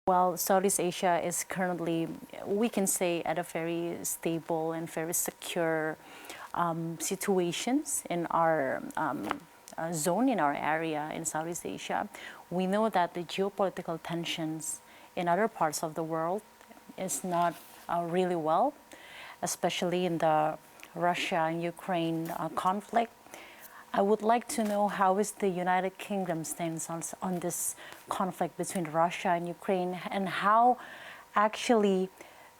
Well, Southeast Asia is currently, we can say, at a very stable and very secure situations in our zone, in our area in Southeast Asia. We know that the geopolitical tensions in other parts of the world is not really well, especially in the Russia and Ukraine conflict. I would like to know how is the United Kingdom stance on this conflict between Russia and Ukraine, and how actually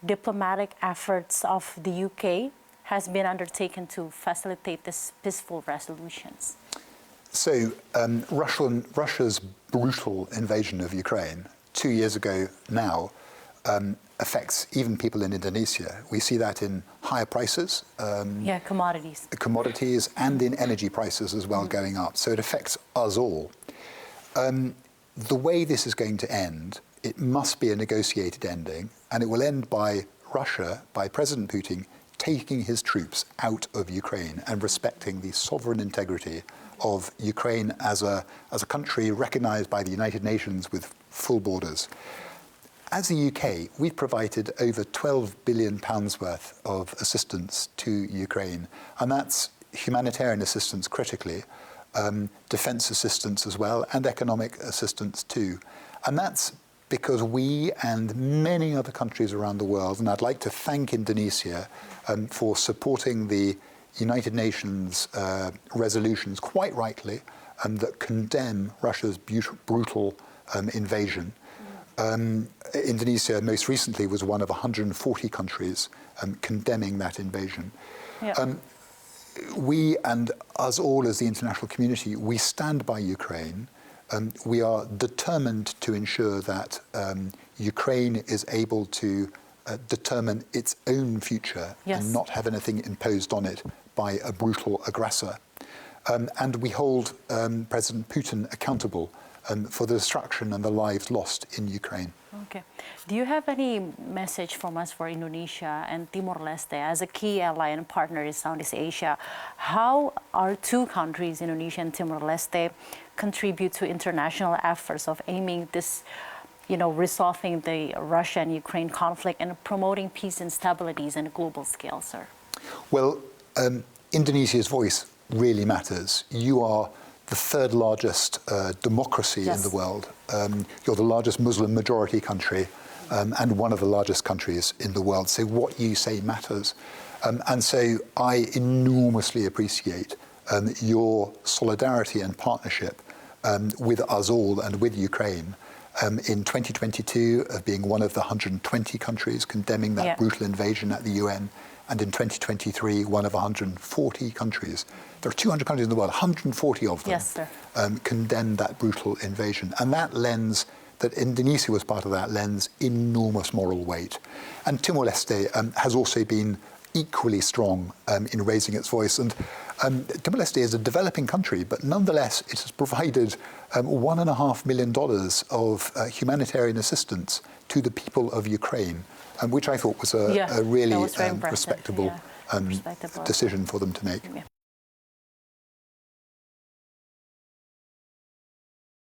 diplomatic efforts of the UK has been undertaken to facilitate this peaceful resolutions. So Russia's brutal invasion of Ukraine 2 years ago now affects even people in Indonesia. We see that in higher prices. Commodities and in energy prices as well going up. So it affects us all. The way this is going to end, it must be a negotiated ending, and it will end by Russia, by President Putin, taking his troops out of Ukraine and respecting the sovereign integrity of Ukraine as a country recognized by the United Nations with full borders. As the UK, we've provided over £12 billion worth of assistance to Ukraine, and that's humanitarian assistance critically, defense assistance as well, and economic assistance too. And that's because we and many other countries around the world, and I'd like to thank Indonesia for supporting the United Nations resolutions, quite rightly, that condemn Russia's brutal invasion. Indonesia most recently was one of 140 countries condemning that invasion. Yeah. We and us all as the international community, we stand by Ukraine. We are determined to ensure that Ukraine is able to determine its own future, yes, and not have anything imposed on it by a brutal aggressor. And we hold President Putin accountable for the destruction and the lives lost in Ukraine. Okay. Do you have any message from us for Indonesia and Timor Leste as a key ally and partner in Southeast Asia? How our two countries, Indonesia and Timor Leste, contribute to international efforts of aiming this, resolving the Russia and Ukraine conflict and promoting peace and stabilities on a global scale, sir? Well, Indonesia's voice really matters. You are the third largest democracy, yes, in the world. You're the largest Muslim majority country and one of the largest countries in the world. So what you say matters. And so I enormously appreciate your solidarity and partnership with us all and with Ukraine in 2022 of being one of the 120 countries condemning that, yeah, brutal invasion at the UN. And in 2023, one of 140 countries. There are 200 countries in the world, 140 of them, yes, sir, condemned that brutal invasion. And that lends, that Indonesia was part of that, lends enormous moral weight. And Timor Leste has also been equally strong in raising its voice. And Timor Leste is a developing country, but nonetheless, it has provided $1.5 million of humanitarian assistance to the people of Ukraine, which I thought was a really respectable, decision for them to make. Yeah.